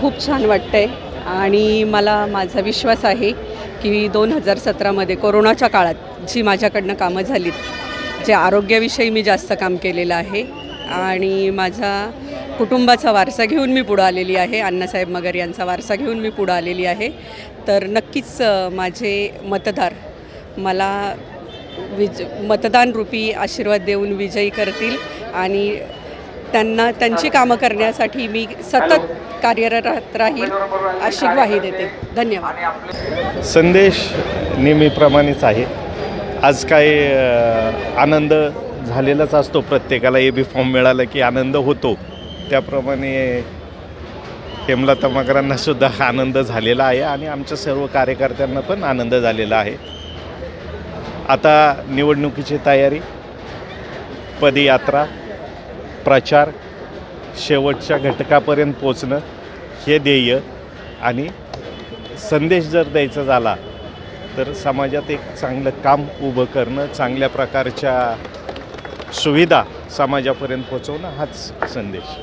खूप छान वाटतंय आणि मला माझा विश्वास आहे की 2017मध्ये कोरोनाच्या काळात जी माझ्याकडनं कामं झालीत, जे आरोग्याविषयी मी जास्त काम केलेलं आहे आणि माझा कुटुंबाचा वारसा घेऊन मी पुढं आलेली आहे, अण्णासाहेब मगर यांचा वारसा घेऊन मी पुढं आलेली आहे. तर नक्कीच माझे मतदार मला मतदानरूपी आशीर्वाद देऊन विजयी करतील आणि त्यांना त्यांची कामं करण्यासाठी मी सतत कार्यरत राहील अशी ग्वाही देते. धन्यवाद. संदेश नेहमीप्रमाणेच आहे. आज काय आनंद झालेलाच असतो प्रत्येकाला. ए बी फॉर्म मिळाला की आनंद होतो. त्याप्रमाणे हेमलता मगरांनासुद्धा आनंद झालेला आहे आणि आमच्या सर्व कार्यकर्त्यांना पण आनंद झालेला आहे. आता निवडणुकीची तयारी, पदयात्रा, प्रचार, शेवटच्या घटकापर्यंत पोचणं हे ध्येय आणि संदेश जर द्यायचा झाला तर समाजात एक चांगलं काम उभं करणं, चांगल्या प्रकारच्या सुविधा समाजापर्यंत पोचवणं हाच संदेश.